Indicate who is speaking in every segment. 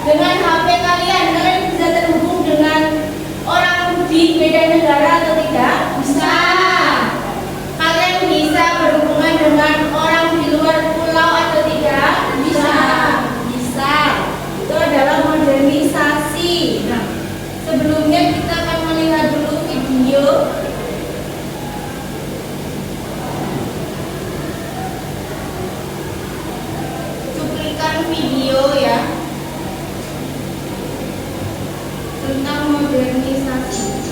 Speaker 1: dengan HP kalian, kalian bisa terhubung dengan orang di beda negara atau tidak? Bisa. Kalian bisa berhubungan dengan orang di luar pulau atau tidak? Bisa. Bisa. Itu adalah modernisasi. Nah, sebelumnya kita akan melihat dulu video. Cuplikan video ya tentang modernisasi.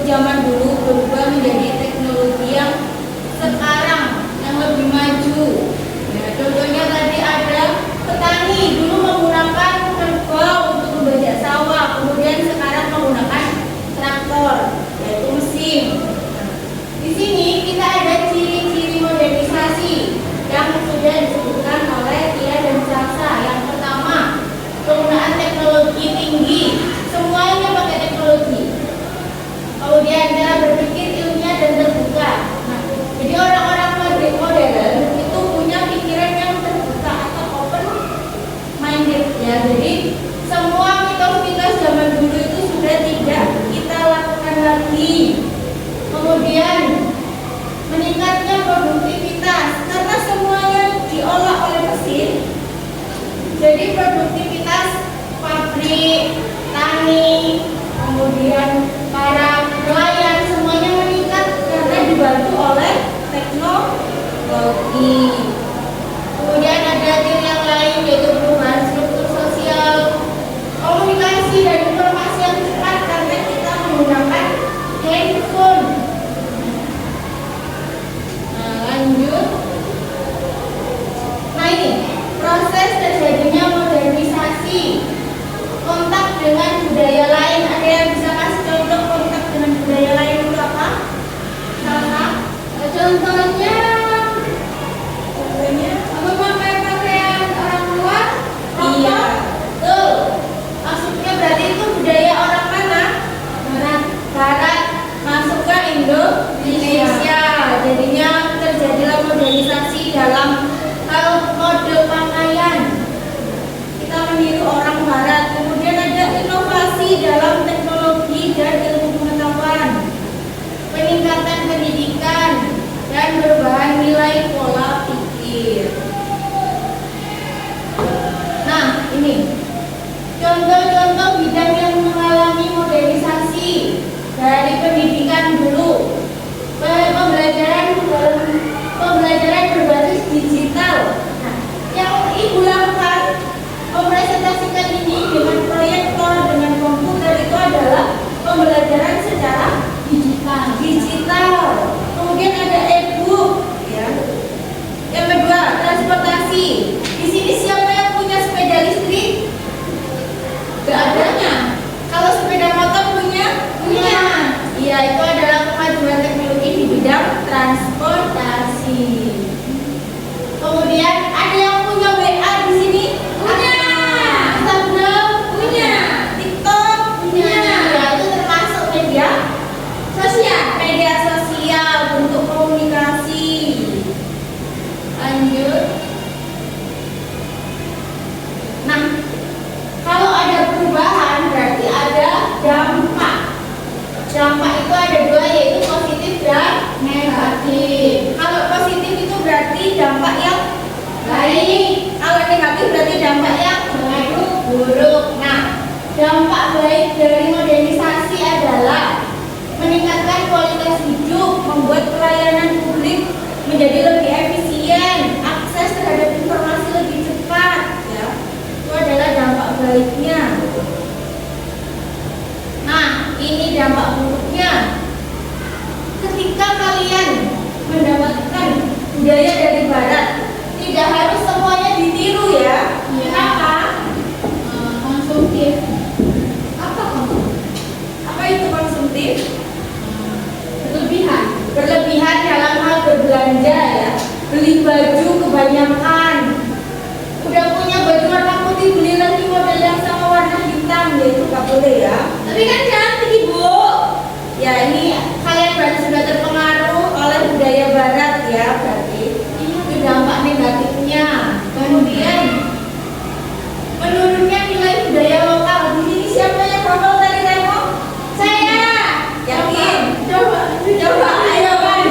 Speaker 1: zaman dulu berubah menjadi teknologi yang sekarang yang lebih maju. Ya, contohnya tadi ada petani dulu menggunakan kerbau untuk membajak sawah, kemudian sekarang menggunakan traktor, yaitu mesin. Di sini kita ada ciri-ciri modernisasi yang sudah disebutkan oleh Tia dan Salsa. Yang pertama, penggunaan teknologi tinggi, semuanya pakai teknologi. Kemudian cara berpikir ilmiah dan terbuka. Nah, jadi orang-orang modern itu punya pikiran yang terbuka atau open minded ya. Jadi semua mitos-mitos zaman dulu itu sudah tidak kita lakukan lagi. Kemudian meningkatnya produktivitas karena semuanya diolah oleh mesin. Jadi produktivitas pabrik, tani, kemudian para nelayan semuanya meningkat karena dibantu oleh teknologi. Kemudian ada ciri yang lain yaitu perubahan struktur sosial, komunikasi dan informasi yang cepat karena kita menggunakan handphone. Nah, lanjut. Nah, ini proses terjadinya modernisasi, kontak dengan budaya lain. Ada yang bisa kasih contoh kontak dengan budaya lain itu apa? Contohnya memakai pakaian orang luar. Iya, betul. Maksudnya berarti itu budaya orang mana? Barat masuk ke Indonesia. Jadinya terjadilah modernisasi dalam hal mode pakaian. Kita meniru orang barat. Kemudian ada inovasi dalam teknologi dan ilmu pengetahuan, peningkatan pendidikan dan perubahan nilai pola pikir. Nah, ini contoh-contoh bidang yang mengalami modernisasi dari pendidikan dulu. Pembelajaran berbasis digital. Nah, yang Ibu lakukan mempresentasikan ini dengan proyektor, dengan komputer itu adalah pembelajaran secara digital. Kemudian ada e-book, ya. Yang kedua, transportasi. Di sini siapa yang punya sepeda listrik? Gak adanya. Kalau sepeda motor punya? Iya, itu adalah kemajuan teknologi di bidang transportasi. Kemudian ada yang punya WA di sini? Punya. Instagram? Punya. TikTok? Punya. Ya, itu termasuk media sosial. Media sosial untuk komunikasi. Lanjut. Nah, kalau ada perubahan berarti ada dampak. Dampak itu ada dua, yaitu positif dan negatif. Kalau positif itu berarti dampak yang baik. Kalau negatif berarti dampak yang buruk. Nah, dampak baik dari modernisasi adalah meningkatkan kualitas hidup, membuat pelayanan publik menjadi lebih efisien, akses terhadap informasi lebih cepat. Ya, itu adalah dampak baiknya. Nah, ini dampak buruknya. Ketika kalian mendapatkan budaya dari barat, tidak harus semuanya ditiru ya. Kenapa? Konsumtif. Apa itu konsumtif? Berlebihan dalam hal berbelanja ya. Beli baju kebanyakan. Udah punya baju warna putih, beli lagi model yang sama warna hitam, ya itu gak boleh ya. Tapi kan cantik Ibu. Ya, ini kalian berarti sudah terpengaruh oleh budaya barat ya, berarti itu dampak negatifnya. Kemudian menurunnya nilai budaya lokal. Di sini siapa yang hafal tadi Temo? Saya. Yakin? Coba ayo kan.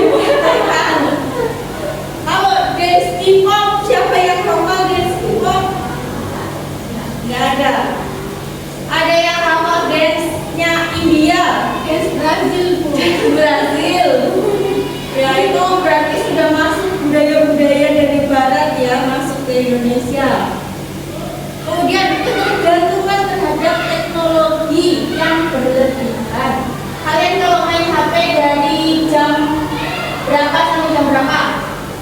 Speaker 1: Kalau dance K-pop, siapa yang hafal dance K-pop? Nggak ada. Ada yang hafal dance-nya India, dance Brazil. Ya, itu berarti sudah masuk budaya-budaya dari barat ya, masuk ke Indonesia. Kemudian ketergantungan terhadap teknologi yang berlebihan. Kalian kalau main Berapa sampai jam berapa?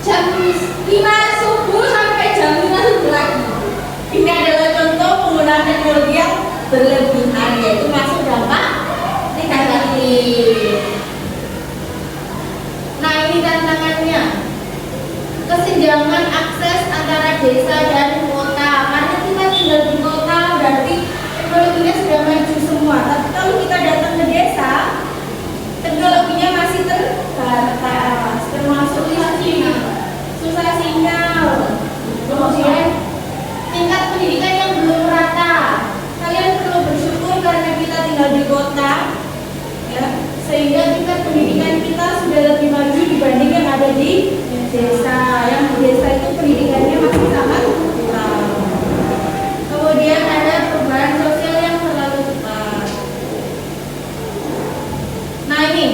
Speaker 2: Jam 5 subuh sampai jam 5 subuh lagi.
Speaker 1: Ini adalah contoh penggunaan teknologi yang berlebihan, yaitu masuk dampak negatif. Nah, ini tantangannya. Kesenjangan akses antara desa dan kota. Karena kita tinggal di kota berarti teknologinya sudah maju semua. Tapi kalau kita datang ke desa, teknologinya masih terbatas, termasuk susah sinyal. Kemudian tingkat pendidikan yang belum merata. Kalian perlu bersyukur karena kita tinggal di kota, ya, sehingga tingkat pendidikan kita sudah lebih maju dibanding yang ada di desa. Yang di desa itu pendidikannya masih sangat kurang. Kemudian ada perubahan sosial yang terlalu cepat. Nah, ini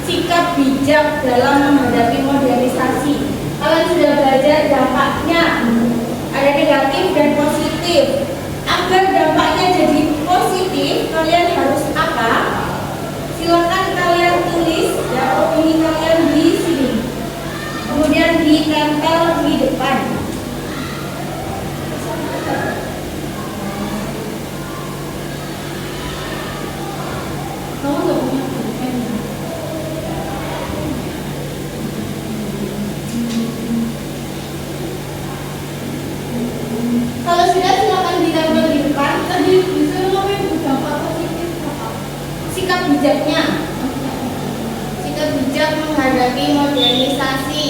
Speaker 1: sikap bijak dalam menghadapi modernisasi. Kalian sudah belajar dampaknya, ada negatif dan positif. Agar dampaknya jadi positif, kalian harus apa? Silakan kalian tulis ya opini kalian di sini. Kemudian ditempel di depan. Kamu nggak punya pulpen? Kalau sudah silakan ditempel di depan.
Speaker 2: Tadi bisa ngomongin dampak positif apa?
Speaker 1: Sikap bijaknya. Sikap bijak menghadapi modernisasi.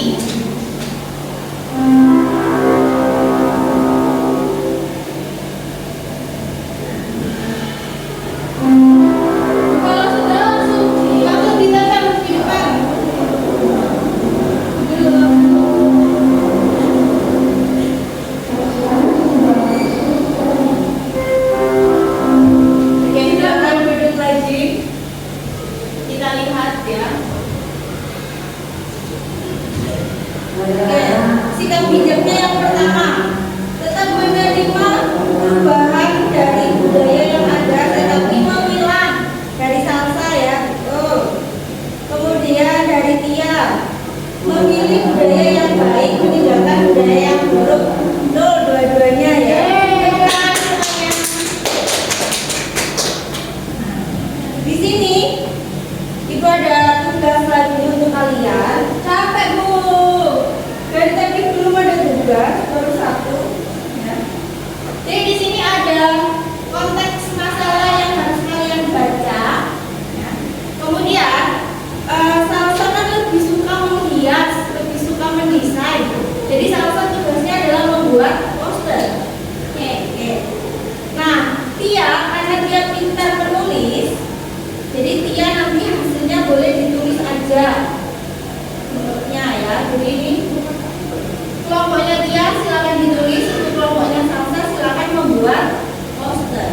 Speaker 2: Kalau sudah langsung
Speaker 1: Ditempel di depan. Oke, silakan duduk lagi. Kita lihat ya. Oke, sikap bijaknya yang pertama, tetap menerima perubahan dari budaya yang ada, tetapi memilah dari salsa ya. Kemudian dari Tia, memilih budaya yang baik, meninggalkan budaya yang buruk. Dua-duanya ya. Di sini itu ada tugas lagi untuk kalian. Capek bu. Dari tadi belum ada tugas, baru satu. Ya. Jadi di sini ada konteks masalah yang harus kalian baca. Ya. Kemudian Salsa kan lebih suka menghias, lebih suka mendesain. Jadi Salsa tugasnya adalah membuat poster. Oke. Nah, Tia karena dia pintar menulis, jadi Tia nanti hasilnya boleh ditulis aja. Menurutnya ya. Jadi ini kelompoknya Tia silakan ditulis, untuk kelompoknya Salsa silakan membuat poster.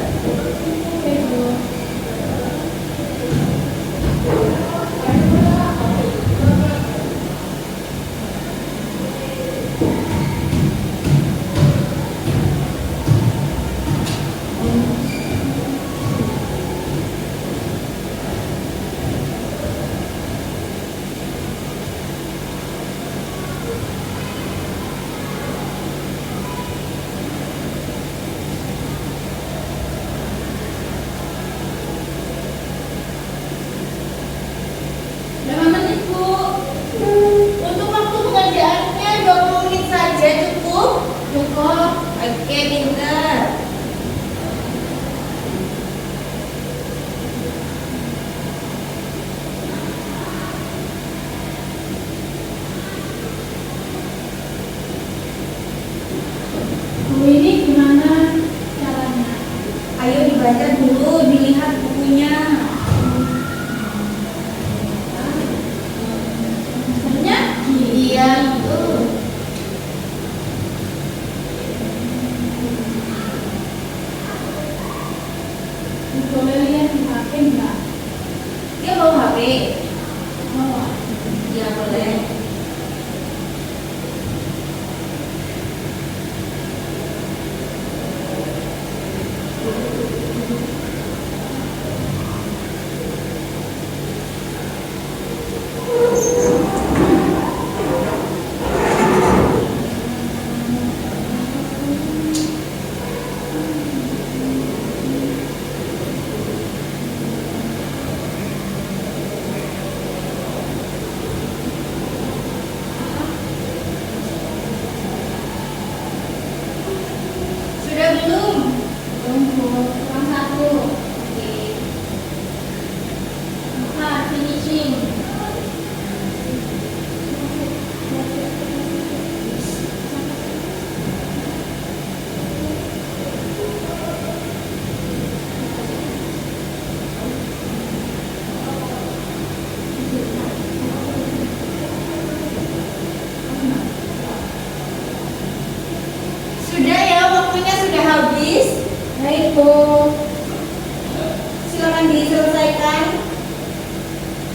Speaker 2: Berapa menit bu?
Speaker 1: Untuk waktu pengerjaannya 20 menit saja cukup.
Speaker 2: Cukup.
Speaker 1: Oke, pintar.
Speaker 2: Bu ini gimana caranya?
Speaker 1: Ayo dibaca dulu, dilihat bukunya.
Speaker 2: Sebenarnya
Speaker 1: Iya, itu.
Speaker 2: boleh lihat di HP enggak?
Speaker 1: Dia bawa HP.
Speaker 2: Oh,
Speaker 1: Iya, boleh. silakan diselesaikan.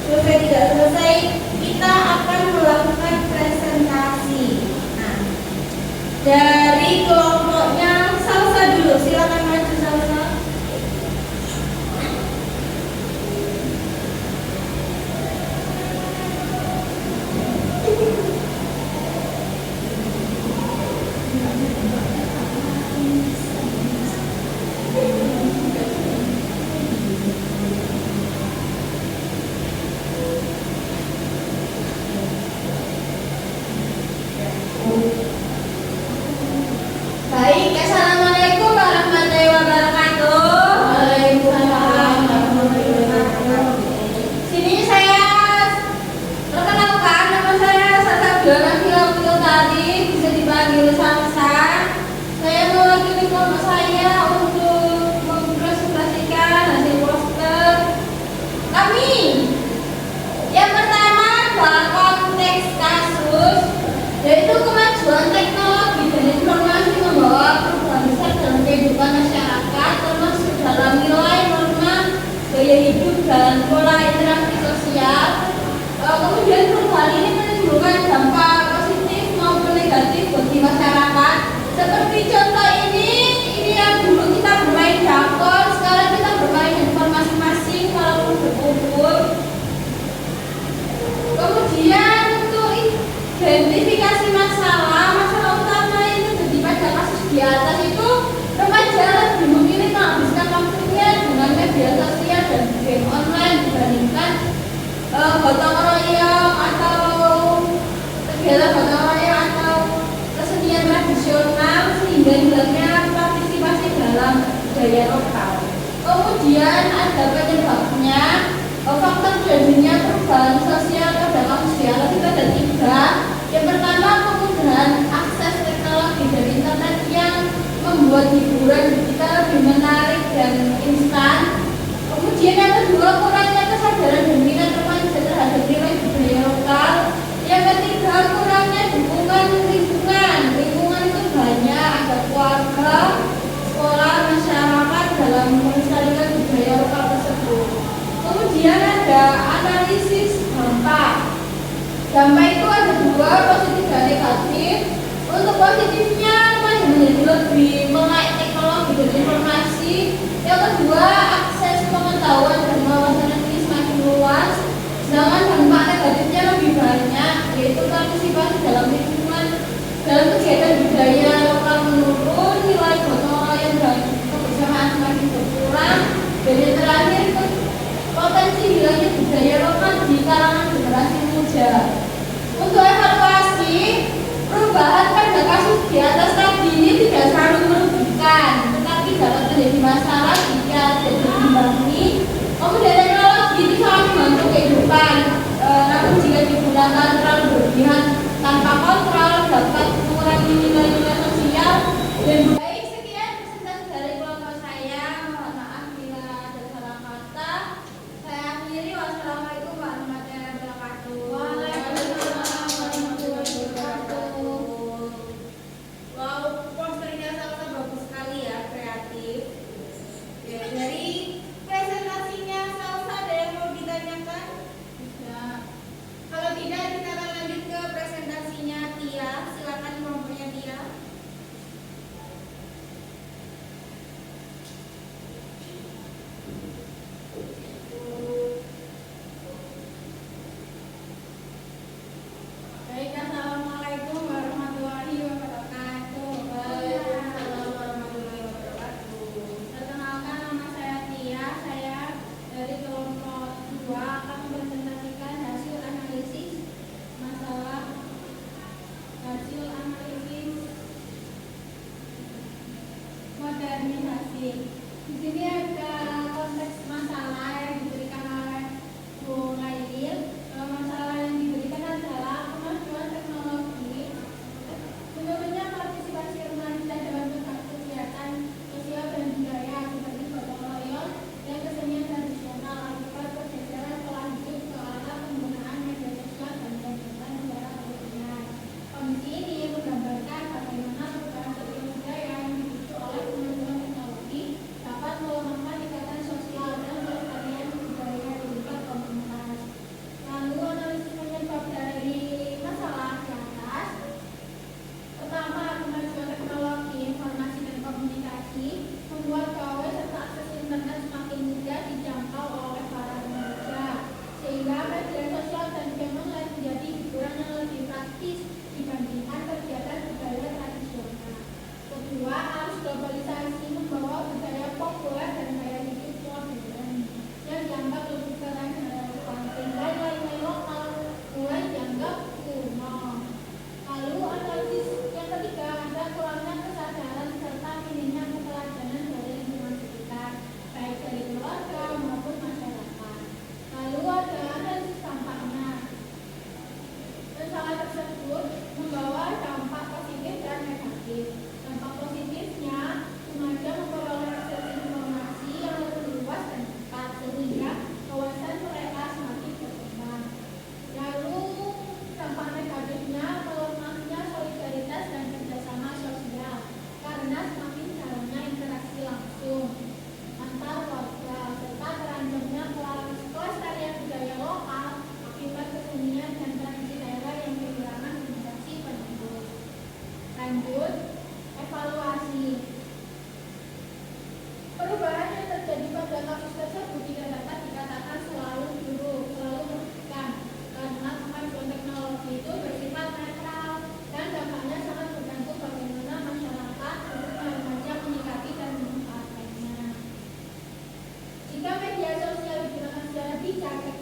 Speaker 1: Selesai tidak selesai, kita akan melakukan presentasi. Nah, dari kelompoknya Salsa dulu, silakan maju Salsa.
Speaker 2: Baik, assalamualaikum warahmatullahi wabarakatuh.
Speaker 1: Waalaikumsalam warahmatullahi wabarakatuh.
Speaker 2: Sini saya perkenalkan, nama saya Sasa Biona Filapio tadi, bisa dipanggil Salsa. Saya mewakili kelompok saya untuk mempresentasikan hasil poster kami. Yang pertama adalah konteks kasus, yaitu kemajuan teknologi dan informasi membawa perubahan besar dalam kehidupan masyarakat, termasuk dalam nilai, norma, gaya hidup, dan pola interaksi sosial. Kemudian perubahan ini menimbulkan dampak positif maupun negatif bagi masyarakat. Seperti contoh ini yang dulu kita bermain dapur, sekarang kita bermain handphone masing-masing kalau berkumpul. Kemudian untuk identifikasi masalah utama itu jadi pada kasus di atas itu remaja lebih memilih menghabiskan waktunya dengan media sosial dan game online dibandingkan gotong royong atau kegiatan gotong royong atau kesenian tradisional, sehingga hilangnya partisipasi dalam budaya lokal. Kemudian ada penyebabnya, faktor terjadinya perubahan sosial pada kasus di atas itu ada 3. Yang pertama, kemudahan akses teknologi dan internet yang membuat hiburan digital lebih menarik dan instan. Kemudian yang kedua, kurangnya kesadaran dan minat remaja terhadap nilai budaya lokal. Yang ketiga, kurangnya dukungan lingkungan. Lingkungan itu banyak, ada keluarga, sekolah, masyarakat dalam melestarikan budaya lokal tersebut. Kemudian ada analisis dampak. Dampak itu ada 2, positif dan negatif. Untuk positifnya, remaja menjadi lebih melek teknologi dan informasi. Yang kedua, akses pengetahuan dan wawasan ini semakin luas. Sedangkan dampak negatifnya lebih banyak, yaitu partisipasi dalam lingkungan, dalam kegiatan budaya lokal menurun, nilai gotong royong dan kebersamaan semakin berkurang. Dan yang terakhir, potensi hilangnya budaya lokal di kalangan generasi muda. Untuk evaluasi, perubahan pada kasus di atas tadi ini tidak selalu merugikan, tetapi dapat menjadi masalah jika tidak diimbangi. Kemudian teknologi itu sangat membantu kehidupan, namun jika digunakan terlalu berlebihan tanpa kontrol dapat mengurangi nilai-nilai sosial dan budaya. Sekian presentasi dari kelompok saya. Mohon maaf bila ada salah kata. Saya akhiri. Wassalamualaikum warahmatullahi wabarakatuh.
Speaker 1: Waalaikumsalam warahmatullahi wabarakatuh. Wow, posternya Salsa bagus sekali ya, kreatif. Ya,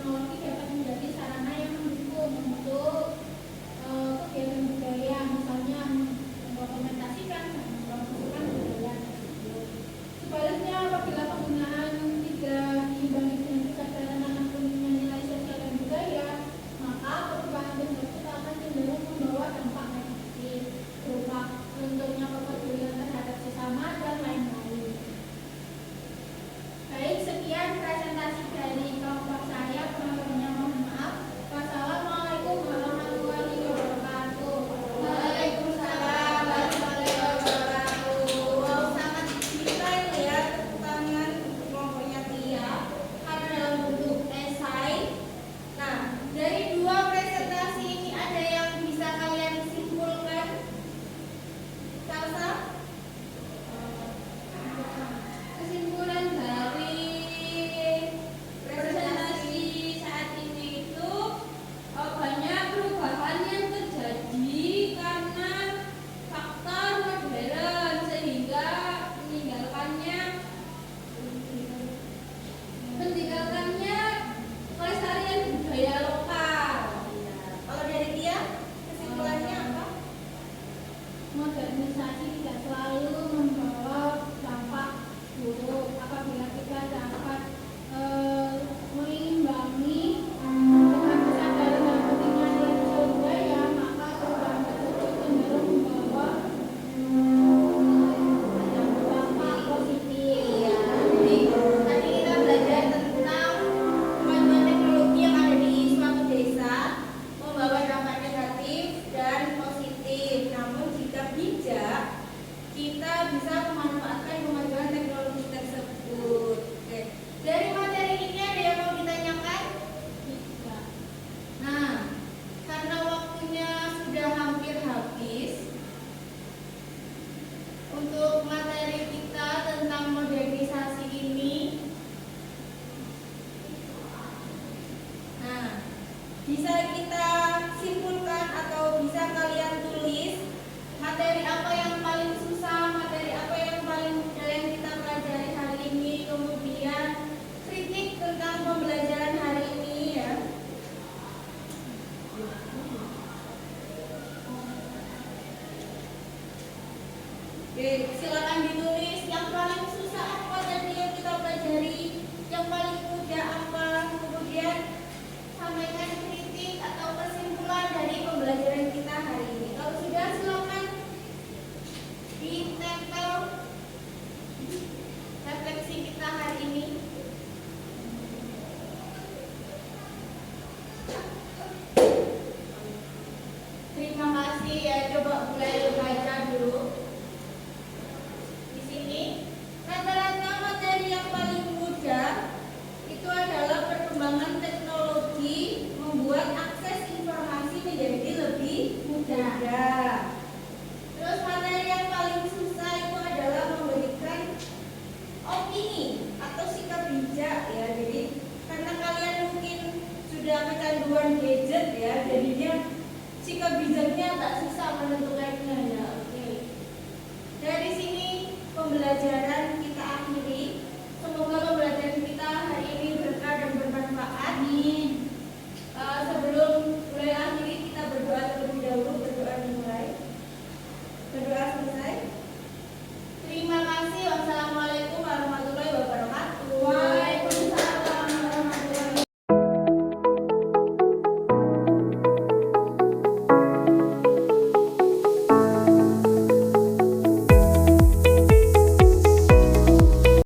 Speaker 2: teknologi dapat menjadi sarana yang mendukung untuk kegiatan budaya, misalnya mendokumentasikan dan mempromosikan budaya tersebut. Sebaliknya, apabila penggunaan tidak diimbangi dengan kesadaran akan pentingnya nilai sosial dan budaya, maka perubahan tersebut akan cenderung membawa dampak negatif berupa runtuhnya kepedulian terhadap sesama dan lain-lain. Baik, sekian presentasi dari kelompok saya. Penontonnya mohon maaf. Wassalamualaikum warahmatullahi wabarakatuh.
Speaker 1: Waalaikumsalam warahmatullahi wabarakatuh. Wow, sangat detail ya tepuk tangan untuk kelompoknya Tia karena dalam bentuk esai. Nah, dari dua presentasi ini ada yang bisa kalian simpulkan? Salsa?
Speaker 2: Kesimpulan dari presentasi saat ini itu banyak perubahan yang terjadi karena faktor modern sehingga meninggalkannya kelestarian budaya lokal.
Speaker 1: Kalau dari Tia, kesimpulannya apa?
Speaker 2: Modernisasi tidak selalu membawa dampak buruk apabila kita dapat mengimbangi dengan kesadaran dan pentingnya nilai sosial budaya, maka perubahan tersebut cenderung membawa dampak positif.
Speaker 1: Iya, jadi tadi kita belajar tentang kemajuan teknologi yang ada di suatu desa membawa dampak negatif dan positif. Namun jika bijak, kita bisa memanfaatkan kemajuan teknologi tersebut. Oke. Dari materi ini ada yang mau ditanyakan? Nah, karena waktunya sudah hampir habis, untuk materi kita tentang modernisasi ini, nah, bisa kita simpulkan atau bisa kalian tulis materi apa yang paling susah, materi apa yang paling mudah yang kita pelajari hari ini, kemudian kritik tentang pembelajaran hari ini ya. Oke, silakan ditulis yang paling susah apa tadi yang kita pelajari, yang paling mudah apa, kemudian sampaikan kritik atau kesimpulan dari pembelajaran kita hari ini. Kalau sudah, silakan ditempel refleksi kita hari ini. Terima kasih ya, coba mulai baca dulu. Di sini rata-rata materi yang paling mudah itu adalah perkembangan teknologi membuat akses informasi menjadi lebih mudah. Terus materi yang paling susah itu adalah memberikan opini atau sikap bijak ya. Jadi karena kalian mungkin sudah kecanduan gadget ya, jadinya sikap bijaknya agak susah menentukannya ya. Oke. Dari sini pembelajaran